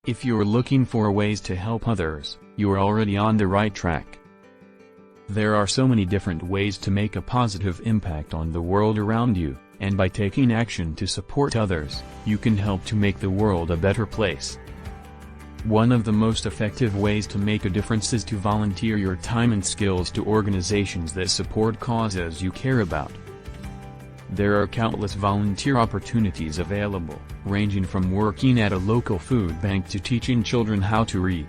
If you're looking for ways to help others, you're already on the right track. There are so many different ways to make a positive impact on the world around you, and by taking action to support others, you can help to make the world a better place. One of the most effective ways to make a difference is to volunteer your time and skills to organizations that support causes you care about. There are countless volunteer opportunities available, ranging from working at a local food bank to teaching children how to read.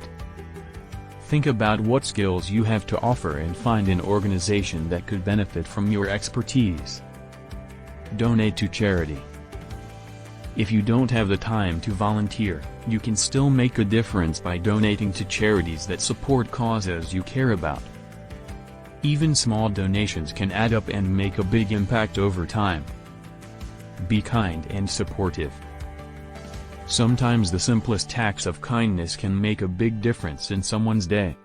Think about what skills you have to offer and find an organization that could benefit from your expertise. Donate to charity. If you don't have the time to volunteer, you can still make a difference by donating to charities that support causes you care about. Even small donations can add up and make a big impact over time. Be kind and supportive. Sometimes the simplest acts of kindness can make a big difference in someone's day.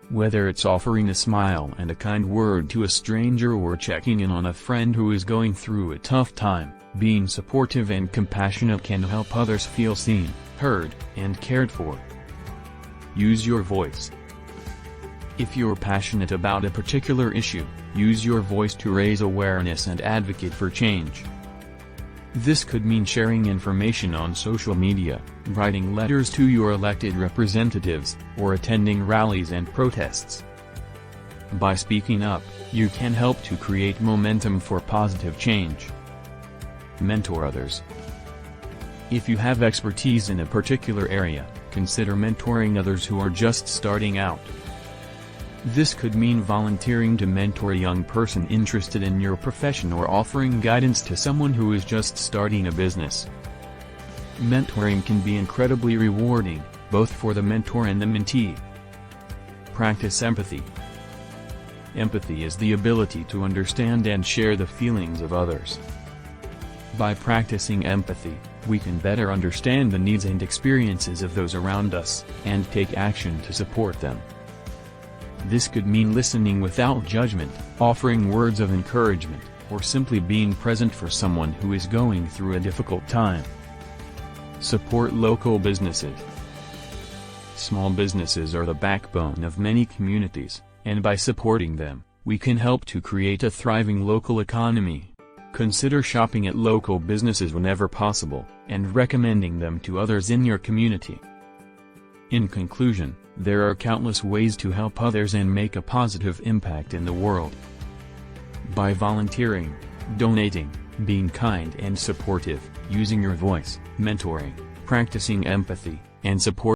Whether it's offering a smile and a kind word to a stranger or checking in on a friend who is going through a tough time, being supportive and compassionate can help others feel seen, heard, and cared for. Use your voice. If you're passionate about a particular issue, use your voice to raise awareness and advocate for change. This could mean sharing information on social media, writing letters to your elected representatives, or attending rallies and protests. By speaking up, you can help to create momentum for positive change. Mentor others. If you have expertise in a particular area, consider mentoring others who are just starting out. This could mean volunteering to mentor a young person interested in your profession or offering guidance to someone who is just starting a business. Mentoring can be incredibly rewarding, both for the mentor and the mentee. Practice empathy. Empathy is the ability to understand and share the feelings of others. By practicing empathy, we can better understand the needs and experiences of those around us, and take action to support them. This could mean listening without judgment, offering words of encouragement, or simply being present for someone who is going through a difficult time. Support local businesses. Small businesses are the backbone of many communities, and by supporting them, we can help to create a thriving local economy. Consider shopping at local businesses whenever possible, and recommending them to others in your community. In conclusion, there are countless ways to help others and make a positive impact in the world. By volunteering, donating, being kind and supportive, using your voice, mentoring, practicing empathy, and support